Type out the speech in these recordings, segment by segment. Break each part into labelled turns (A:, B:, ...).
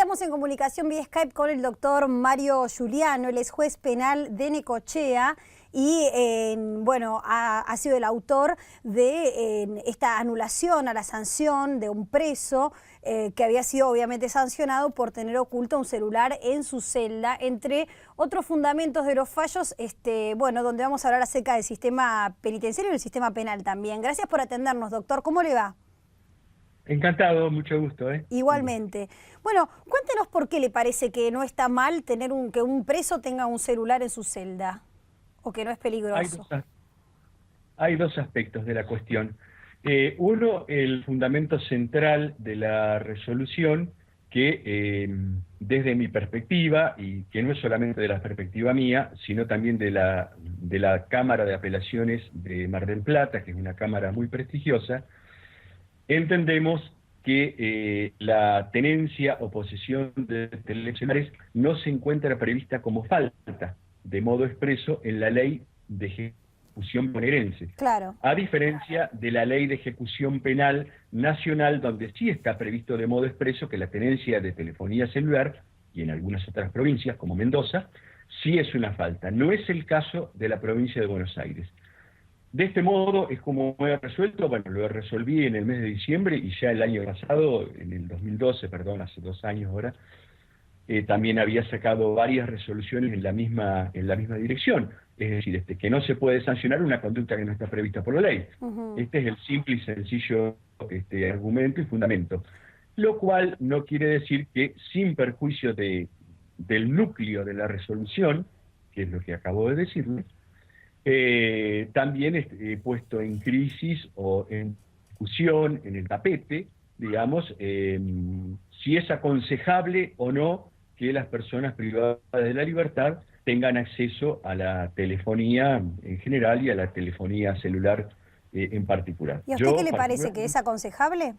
A: Estamos en comunicación vía Skype con el doctor Mario Giuliano, él es juez penal de Necochea y bueno, ha sido el autor de esta anulación a la sanción de un preso que había sido obviamente sancionado por tener oculto un celular en su celda, entre otros fundamentos de los fallos, bueno, donde vamos a hablar acerca del sistema penitenciario y del sistema penal también. Gracias por atendernos, doctor. ¿Cómo le va?
B: Encantado, mucho gusto.
A: Igualmente. Bueno, cuéntenos por qué le parece que no está mal tener que un preso tenga un celular en su celda, o que no es peligroso.
B: Hay dos aspectos de la cuestión. Uno, el fundamento central de la resolución, que desde mi perspectiva, y que no es solamente de la perspectiva mía, sino también de la Cámara de Apelaciones de Mar del Plata, que es una cámara muy prestigiosa, entendemos que la tenencia o posesión de celulares no se encuentra prevista como falta, de modo expreso, en la ley de ejecución bonaerense.
A: Claro.
B: A diferencia de la ley de ejecución penal nacional, donde sí está previsto de modo expreso que la tenencia de telefonía celular, y en algunas otras provincias, como Mendoza, sí es una falta. No es el caso de la provincia de Buenos Aires. De este modo es como he resuelto, bueno, lo resolví en el mes de diciembre y ya el año pasado, en el 2012, perdón, hace 2 años ahora, también había sacado varias resoluciones en la misma dirección. Es decir, que no se puede sancionar una conducta que no está prevista por la ley. Este es el simple y sencillo argumento y fundamento. Lo cual no quiere decir que sin perjuicio del núcleo de la resolución, que es lo que acabo de decirle, también he puesto en crisis o en discusión, en el tapete, digamos, si es aconsejable o no que las personas privadas de la libertad tengan acceso a la telefonía en general y a la telefonía celular en particular.
A: ¿Y a usted qué le parece, que es aconsejable?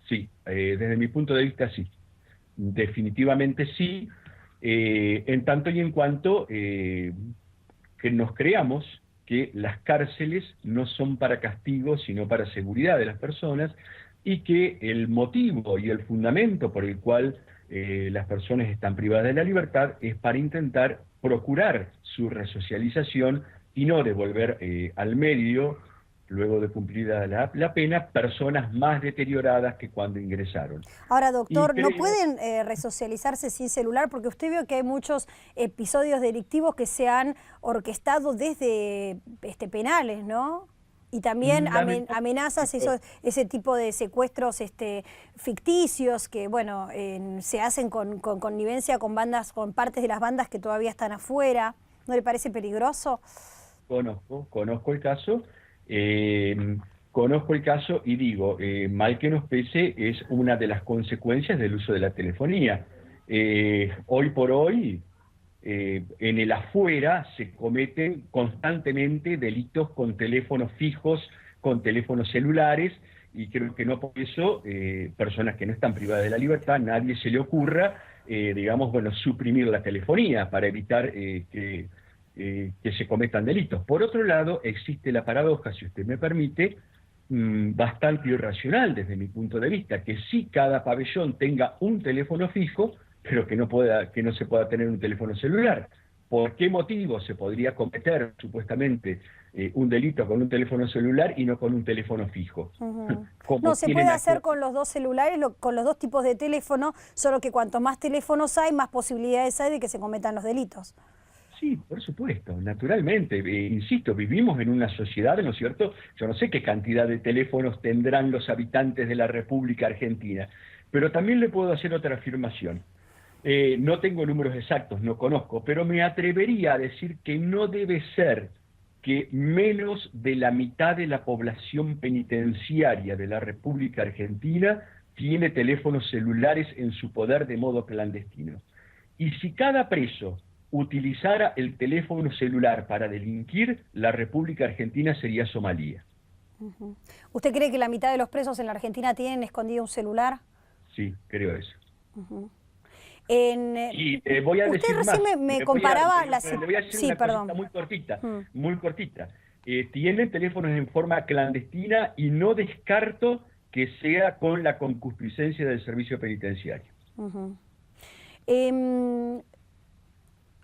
B: Sí, desde mi punto de vista sí. Definitivamente sí, en tanto y en cuanto que nos creamos que las cárceles no son para castigo, sino para seguridad de las personas, y que el motivo y el fundamento por el cual las personas están privadas de la libertad es para intentar procurar su resocialización y no devolver al medio, luego de cumplida la pena, personas más deterioradas que cuando ingresaron.
A: Ahora, doctor, ¿no pueden resocializarse sin celular? Porque usted vio que hay muchos episodios delictivos que se han orquestado desde penales, ¿no? Y también amenazas, ese tipo de secuestros ficticios que, bueno, se hacen con connivencia con bandas, con partes de las bandas que todavía están afuera. ¿No le parece peligroso?
B: Conozco el caso. Conozco el caso y digo, mal que nos pese, es una de las consecuencias del uso de la telefonía. Hoy por hoy, en el afuera se cometen constantemente delitos con teléfonos fijos, con teléfonos celulares, y creo que no por eso, personas que no están privadas de la libertad, nadie se le ocurra, digamos, bueno, suprimir la telefonía para evitar que se cometan delitos. Por otro lado, existe la paradoja, si usted me permite, bastante irracional desde mi punto de vista, que sí cada pabellón tenga un teléfono fijo, pero que no se pueda tener un teléfono celular. ¿Por qué motivo se podría cometer supuestamente un delito con un teléfono celular y no con un teléfono fijo?
A: No, se puede hacer con los dos celulares, con los dos tipos de teléfono, solo que cuanto más teléfonos hay, más posibilidades hay de que se cometan los delitos.
B: Sí, por supuesto, naturalmente. Insisto, vivimos en una sociedad, ¿no es cierto? Yo no sé qué cantidad de teléfonos tendrán los habitantes de la República Argentina, pero también le puedo hacer otra afirmación. No tengo números exactos, no conozco, pero me atrevería a decir que no debe ser que menos de la mitad de la población penitenciaria de la República Argentina tiene teléfonos celulares en su poder de modo clandestino. Y si cada preso utilizara el teléfono celular para delinquir, la República Argentina sería Somalia.
A: ¿Usted cree que la mitad de los presos en la Argentina tienen escondido un celular?
B: Sí, creo eso.
A: Y
B: voy a decir
A: usted recién me comparaba
B: le voy a decir una cosita muy cortita. Tienen teléfonos en forma clandestina y no descarto que sea con la concupiscencia del servicio penitenciario.
A: Ujú. Em,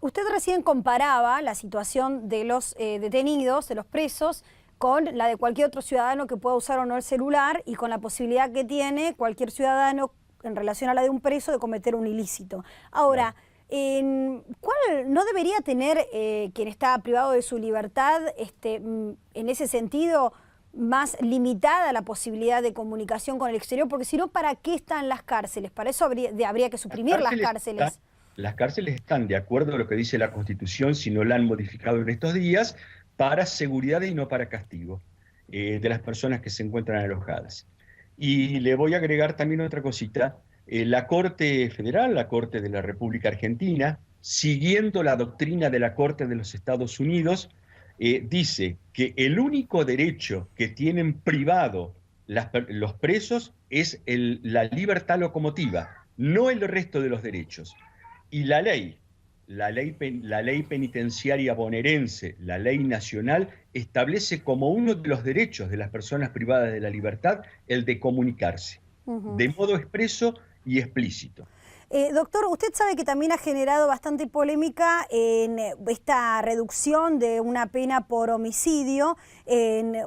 A: Usted recién comparaba la situación de los detenidos, de los presos, con la de cualquier otro ciudadano que pueda usar o no el celular y con la posibilidad que tiene cualquier ciudadano en relación a la de un preso de cometer un ilícito. Ahora, ¿cuál no debería tener quien está privado de su libertad, en ese sentido, más limitada la posibilidad de comunicación con el exterior? Porque si no, ¿para qué están las cárceles? Para eso habría que suprimir las cárceles.
B: Las cárceles están, de acuerdo a lo que dice la Constitución, si no la han modificado en estos días, para seguridad y no para castigo de las personas que se encuentran alojadas. Y le voy a agregar también otra cosita. La Corte Federal, la Corte de la República Argentina, siguiendo la doctrina de la Corte de los Estados Unidos, dice que el único derecho que tienen privado los presos es la libertad locomotiva, no el resto de los derechos. Y la ley penitenciaria bonaerense, la ley nacional, establece como uno de los derechos de las personas privadas de la libertad el de comunicarse, de modo expreso y explícito.
A: Doctor, usted sabe que también ha generado bastante polémica en esta reducción de una pena por homicidio.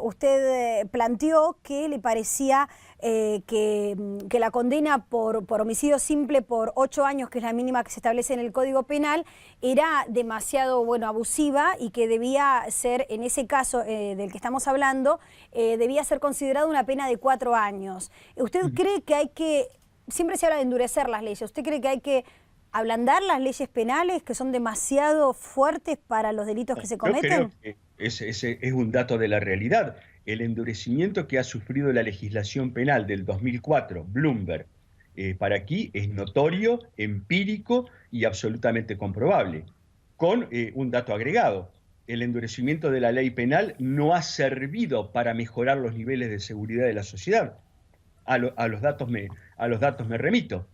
A: Usted planteó que le parecía que la condena por homicidio simple por 8 años, que es la mínima que se establece en el Código Penal, era demasiado abusiva y que debía ser, en ese caso del que estamos hablando, debía ser considerada una pena de 4 años. ¿Usted cree que hay que... Siempre se habla de endurecer las leyes. ¿Usted cree que hay que ablandar las leyes penales, que son demasiado fuertes para los delitos que se cometen?
B: Yo creo que ese es un dato de la realidad. El endurecimiento que ha sufrido la legislación penal del 2004, Bloomberg, para aquí es notorio, empírico y absolutamente comprobable. Con un dato agregado: el endurecimiento de la ley penal no ha servido para mejorar los niveles de seguridad de la sociedad. A los datos me remito.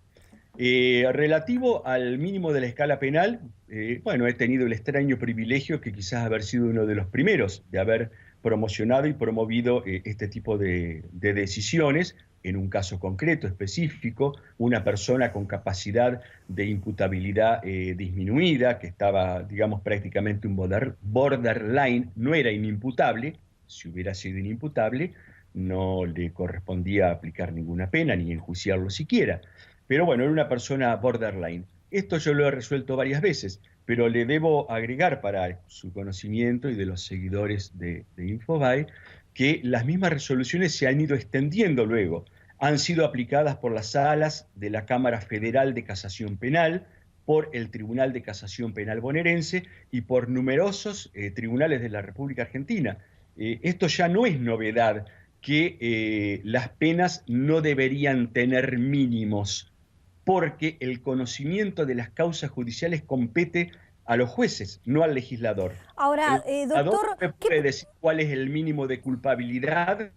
B: Relativo al mínimo de la escala penal, he tenido el extraño privilegio que quizás haber sido uno de los primeros de haber promocionado y promovido este tipo de decisiones. En un caso concreto, específico, una persona con capacidad de imputabilidad disminuida, que estaba, digamos, prácticamente un borderline, no era inimputable. Si hubiera sido inimputable, no le correspondía aplicar ninguna pena ni enjuiciarlo siquiera. Pero bueno, era una persona borderline. Esto yo lo he resuelto varias veces, pero le debo agregar para su conocimiento y de los seguidores de Infobae que las mismas resoluciones se han ido extendiendo luego. Han sido aplicadas por las salas de la Cámara Federal de Casación Penal, por el Tribunal de Casación Penal bonaerense y por numerosos tribunales de la República Argentina. Esto ya no es novedad, que las penas no deberían tener mínimos, porque el conocimiento de las causas judiciales compete a los jueces, no al legislador.
A: Ahora, doctor,
B: ¿me puede decir cuál es el mínimo de culpabilidad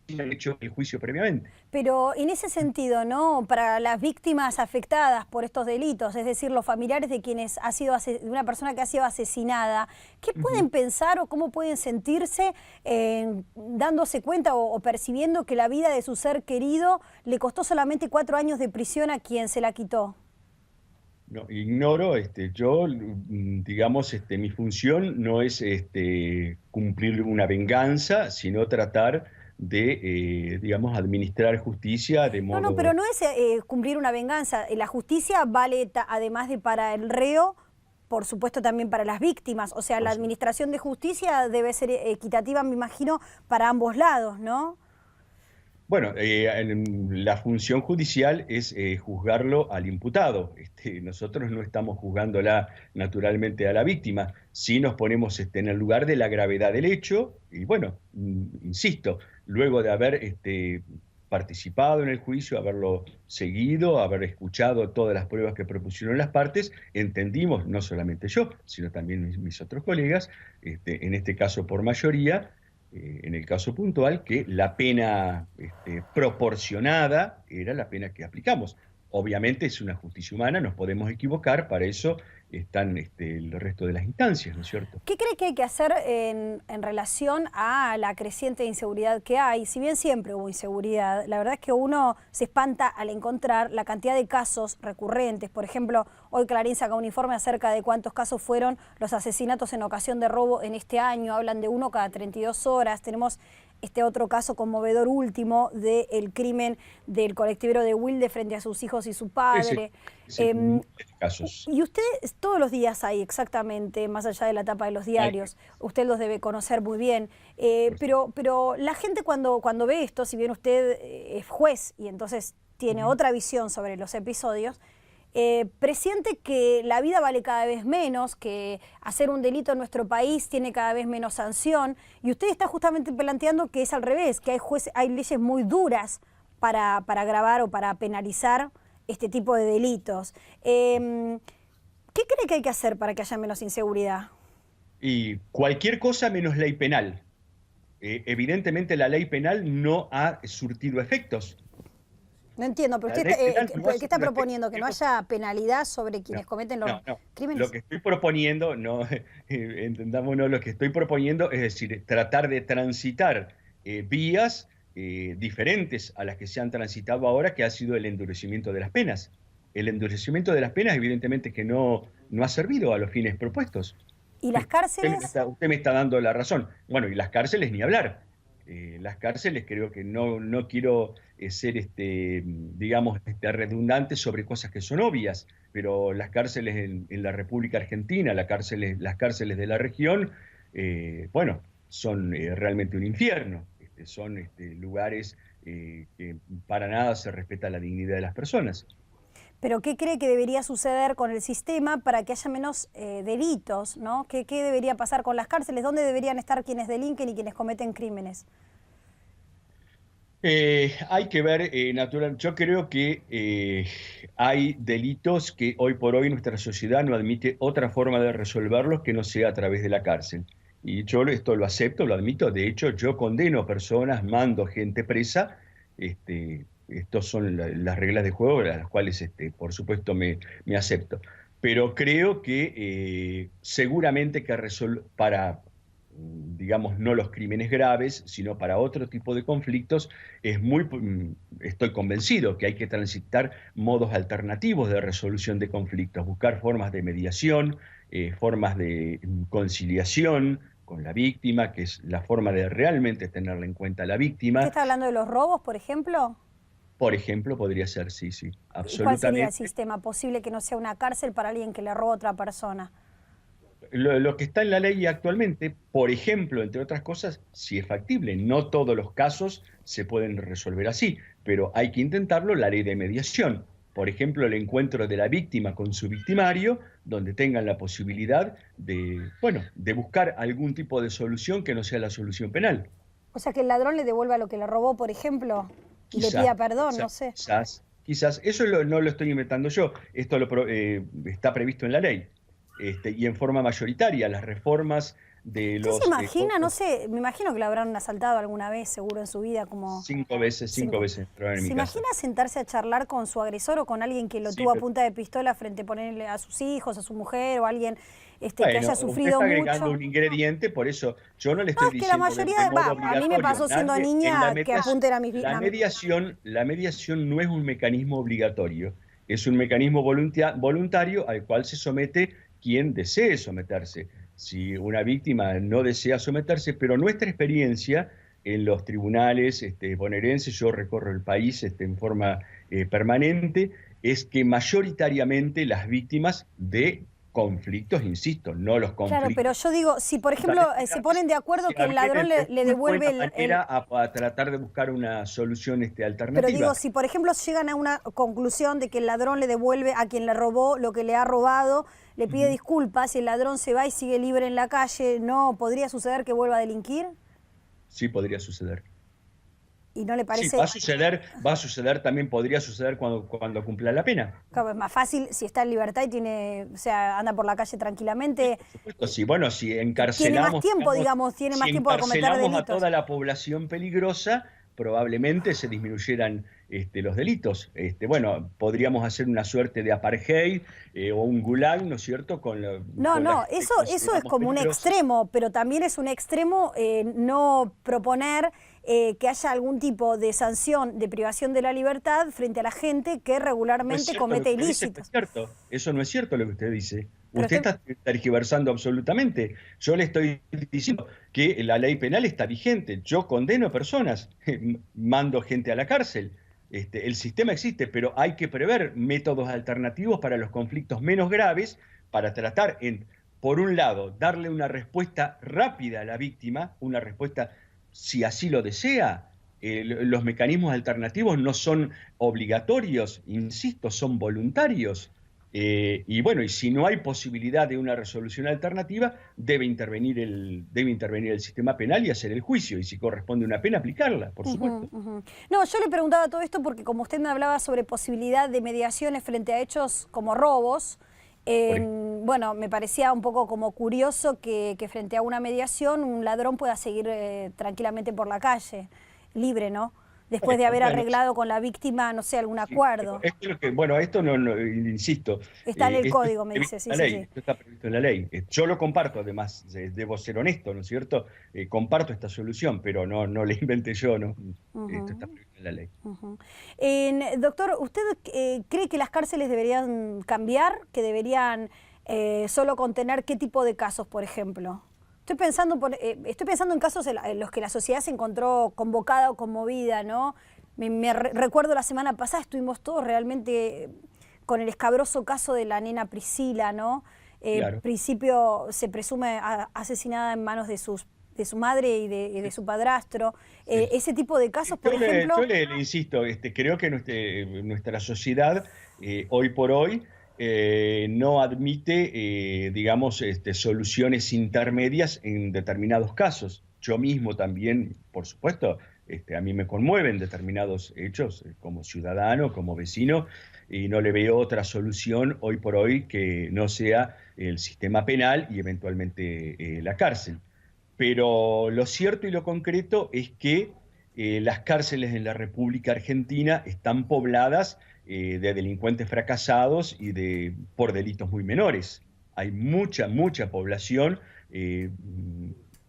B: si han hecho el juicio previamente?
A: Pero en ese sentido, ¿no? Para las víctimas afectadas por estos delitos, es decir, los familiares de quienes de una persona que ha sido asesinada, ¿qué pueden pensar o cómo pueden sentirse dándose cuenta o percibiendo que la vida de su ser querido le costó solamente 4 años de prisión a quien se la quitó?
B: No, ignoro, yo, digamos, mi función no es cumplir una venganza, sino tratar de, digamos, administrar justicia de modo...
A: No, pero no es cumplir una venganza. La justicia vale, además de para el reo, por supuesto también para las víctimas. O sea, la administración de justicia debe ser equitativa, me imagino, para ambos lados, ¿no?
B: Bueno, la función judicial es juzgarlo al imputado. Nosotros no estamos juzgándola naturalmente a la víctima, sí nos ponemos en el lugar de la gravedad del hecho y bueno, insisto, luego de haber participado en el juicio, haberlo seguido, haber escuchado todas las pruebas que propusieron las partes, entendimos, no solamente yo, sino también mis otros colegas, en este caso por mayoría, en el caso puntual, que la pena proporcionada era la pena que aplicamos. obviamente es una justicia humana, nos podemos equivocar, para eso están el resto de las instancias, ¿no es cierto?
A: ¿Qué cree que hay que hacer en relación a la creciente inseguridad que hay? Si bien siempre hubo inseguridad, la verdad es que uno se espanta al encontrar la cantidad de casos recurrentes. Por ejemplo, hoy Clarín saca un informe acerca de cuántos casos fueron los asesinatos en ocasión de robo en este año. Hablan de 1 cada 32 horas. Tenemos este otro caso conmovedor último del crimen del colectivero de Wilde frente a sus hijos y su padre.
B: Casos.
A: Y usted todos los días ahí, exactamente, más allá de la tapa de los diarios, usted los debe conocer muy bien, pero la gente cuando ve esto, si bien usted es juez y entonces tiene otra visión sobre los episodios, presiente que la vida vale cada vez menos, que hacer un delito en nuestro país tiene cada vez menos sanción, y usted está justamente planteando que es al revés, que hay leyes muy duras para agravar o para penalizar este tipo de delitos. ¿Qué cree que hay que hacer para que haya menos inseguridad?
B: Y cualquier cosa menos ley penal. Evidentemente la ley penal no ha surtido efectos.
A: No entiendo, pero usted ¿qué está proponiendo? ¿Que no haya penalidad sobre quienes cometen los crímenes?
B: Lo que estoy proponiendo, entendámonos, lo que estoy proponiendo es decir, tratar de transitar vías diferentes a las que se han transitado ahora, que ha sido el endurecimiento de las penas. El endurecimiento de las penas evidentemente que no ha servido a los fines propuestos.
A: ¿Y las cárceles?
B: Usted me está dando la razón. Bueno, y las cárceles ni hablar. Las cárceles creo que no quiero ser, digamos, redundante sobre cosas que son obvias, pero las cárceles en la República Argentina, las cárceles de la región, bueno, son realmente un infierno. Son lugares que para nada se respeta la dignidad de las personas.
A: ¿Pero qué cree que debería suceder con el sistema para que haya menos delitos, ¿no? ¿Qué debería pasar con las cárceles? ¿Dónde deberían estar quienes delinquen y quienes cometen crímenes?
B: Hay que ver, yo creo que hay delitos que hoy por hoy nuestra sociedad no admite otra forma de resolverlos que no sea a través de la cárcel. Y yo esto lo acepto, lo admito. De hecho, yo condeno personas, mando gente presa. Estas son las reglas de juego, a las cuales, por supuesto, me acepto. Pero creo que seguramente que para, digamos, no los crímenes graves, sino para otro tipo de conflictos, estoy convencido que hay que transitar modos alternativos de resolución de conflictos, buscar formas de mediación, formas de conciliación con la víctima, que es la forma de realmente tenerla en cuenta a la víctima.
A: ¿Usted está hablando de los robos, por ejemplo?
B: Por ejemplo, podría ser, sí, absolutamente.
A: ¿Y cuál sería el sistema posible que no sea una cárcel para alguien que le roba a otra persona?
B: Lo que está en la ley actualmente, por ejemplo, entre otras cosas, sí es factible. No todos los casos se pueden resolver así, pero hay que intentarlo, la ley de mediación. Por ejemplo, el encuentro de la víctima con su victimario, donde tengan la posibilidad de buscar algún tipo de solución que no sea la solución penal.
A: O sea, que el ladrón le devuelva lo que le robó, por ejemplo, y le pida perdón, no sé.
B: Quizás. Eso no lo estoy inventando yo. Esto está previsto en la ley. Y en forma mayoritaria, las reformas de los...
A: ¿Usted se imagina? No sé, me imagino que lo habrán asaltado alguna vez, seguro, en su vida, como...
B: Cinco veces.
A: ¿Se imagina sentarse a charlar con su agresor o con alguien que lo tuvo a punta de pistola frente a ponerle a sus hijos, a su mujer o a alguien que haya sufrido
B: usted está
A: agregando
B: un ingrediente, por eso yo no le estoy diciendo...
A: No, es que la mayoría, a mí me pasó siendo niña que apunten a mis víctimas.
B: La mediación no es un mecanismo obligatorio, es un mecanismo voluntario al cual se somete quien desee someterse. Si una víctima no desea someterse, pero nuestra experiencia en los tribunales bonaerenses, yo recorro el país en forma permanente, es que mayoritariamente las víctimas de conflictos, insisto, no los conflictos.
A: Claro, pero yo digo, si por ejemplo se ponen de acuerdo que el ladrón le devuelve
B: a tratar de buscar una solución alternativa.
A: Pero digo, si por ejemplo llegan a una conclusión de que el ladrón le devuelve a quien le robó lo que le ha robado, le pide disculpas y el ladrón se va y sigue libre en la calle, ¿no podría suceder que vuelva a delinquir?
B: Sí, podría suceder.
A: ¿Y no le parece?
B: Sí, va a suceder también, podría suceder cuando cumpla la pena.
A: Claro, es más fácil si está en libertad y anda por la calle tranquilamente.
B: Por supuesto, sí. Bueno, si encarcelamos...
A: Tiene más tiempo, digamos, tiene más tiempo de cometer delitos.
B: A toda la población peligrosa, probablemente se disminuyeran los delitos. Bueno, podríamos hacer una suerte de apartheid o un gulag, ¿no es cierto?
A: No, eso es como un extremo, pero también es un extremo no proponer que haya algún tipo de sanción de privación de la libertad frente a la gente que regularmente comete ilícitos.
B: Eso no es cierto lo que usted dice. Usted está tergiversando absolutamente. Yo le estoy diciendo que la ley penal está vigente. Yo condeno personas, mando gente a la cárcel. El sistema existe, pero hay que prever métodos alternativos para los conflictos menos graves, para tratar, por un lado, darle una respuesta rápida a la víctima, una respuesta si así lo desea. Los mecanismos alternativos no son obligatorios, insisto, son voluntarios. Y bueno, y si no hay posibilidad de una resolución alternativa, debe intervenir el sistema penal y hacer el juicio, y si corresponde una pena, aplicarla, por supuesto.
A: No, yo le preguntaba todo esto porque como usted me hablaba sobre posibilidad de mediaciones frente a hechos como robos, bueno, me parecía un poco como curioso que frente a una mediación un ladrón pueda seguir tranquilamente por la calle, libre, ¿no? Después de haber arreglado con la víctima, no sé, algún acuerdo.
B: Bueno, esto no, insisto.
A: Está en el código, me dice. Sí.
B: Esto está previsto en la ley. Yo lo comparto, además, debo ser honesto, ¿no es cierto? Comparto esta solución, pero no la inventé yo, ¿no? Esto está previsto en la ley.
A: Doctor, ¿usted cree que las cárceles deberían cambiar? ¿Que deberían solo contener qué tipo de casos, por ejemplo? Estoy pensando en casos en los que la sociedad se encontró convocada o conmovida, ¿no? Recuerdo la semana pasada estuvimos todos realmente con el escabroso caso de la nena Priscila, ¿no?
B: Claro.
A: Principio se presume asesinada en manos de su madre y de su padrastro. Sí. Ese tipo de casos, por ejemplo...
B: Yo le insisto, creo que nuestra sociedad, hoy por hoy, no admite, digamos, soluciones intermedias en determinados casos. Yo mismo también, por supuesto, a mí me conmueven determinados hechos como ciudadano, como vecino, y no le veo otra solución hoy por hoy que no sea el sistema penal y eventualmente la cárcel. Pero lo cierto y lo concreto es que las cárceles en la República Argentina están pobladas de delincuentes fracasados y por delitos muy menores. Hay mucha población que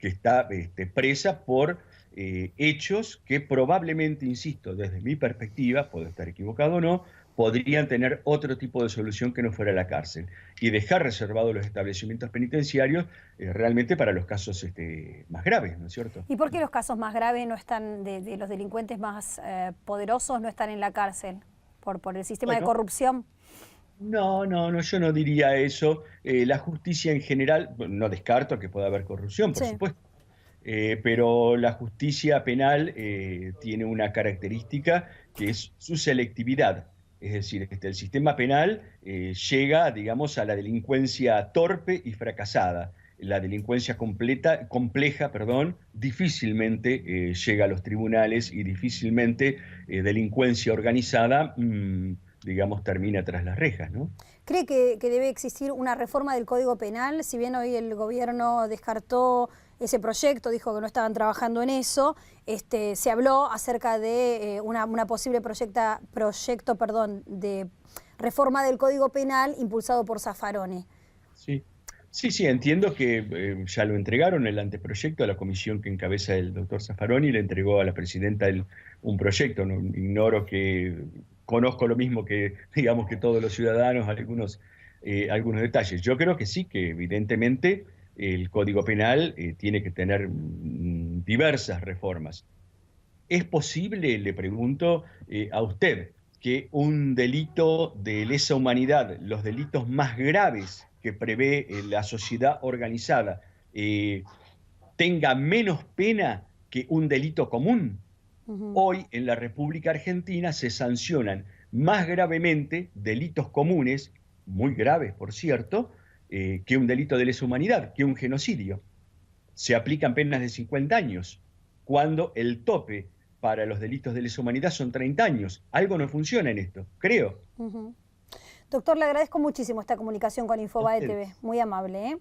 B: está presa por hechos que probablemente, insisto, desde mi perspectiva, puedo estar equivocado o no, podrían tener otro tipo de solución que no fuera la cárcel y dejar reservados los establecimientos penitenciarios realmente para los casos más graves, ¿no es cierto?
A: ¿Y por qué los casos más graves no están, de los delincuentes más poderosos, no están en la cárcel? ¿Por el sistema de corrupción?
B: No, yo no diría eso. La justicia en general, no descarto que pueda haber corrupción, por supuesto, pero la justicia penal tiene una característica que es su selectividad. Es decir, el sistema penal llega, digamos, a la delincuencia torpe y fracasada. La delincuencia compleja, difícilmente llega a los tribunales y difícilmente delincuencia organizada, digamos, termina tras las rejas, ¿no?
A: ¿Cree que debe existir una reforma del Código Penal? Si bien hoy el gobierno descartó ese proyecto, dijo que no estaban trabajando en eso, se habló acerca de una posible proyecto de reforma del Código Penal impulsado por Zaffaroni.
B: Sí, entiendo que ya lo entregaron el anteproyecto a la comisión que encabeza el doctor Zaffaroni, le entregó a la presidenta un proyecto. No, ignoro que conozco lo mismo que, digamos, que todos los ciudadanos, algunos detalles. Yo creo que sí, que evidentemente el Código Penal tiene que tener diversas reformas. ¿Es posible, le pregunto a usted, que un delito de lesa humanidad, los delitos más graves que prevé la sociedad organizada, tenga menos pena que un delito común? Hoy en la República Argentina se sancionan más gravemente delitos comunes, muy graves por cierto, que un delito de lesa humanidad, que un genocidio. Se aplican penas de 50 años, cuando el tope para los delitos de lesa humanidad son 30 años. Algo no funciona en esto, creo.
A: Doctor, le agradezco muchísimo esta comunicación con Infobae TV. Muy amable, ¿eh?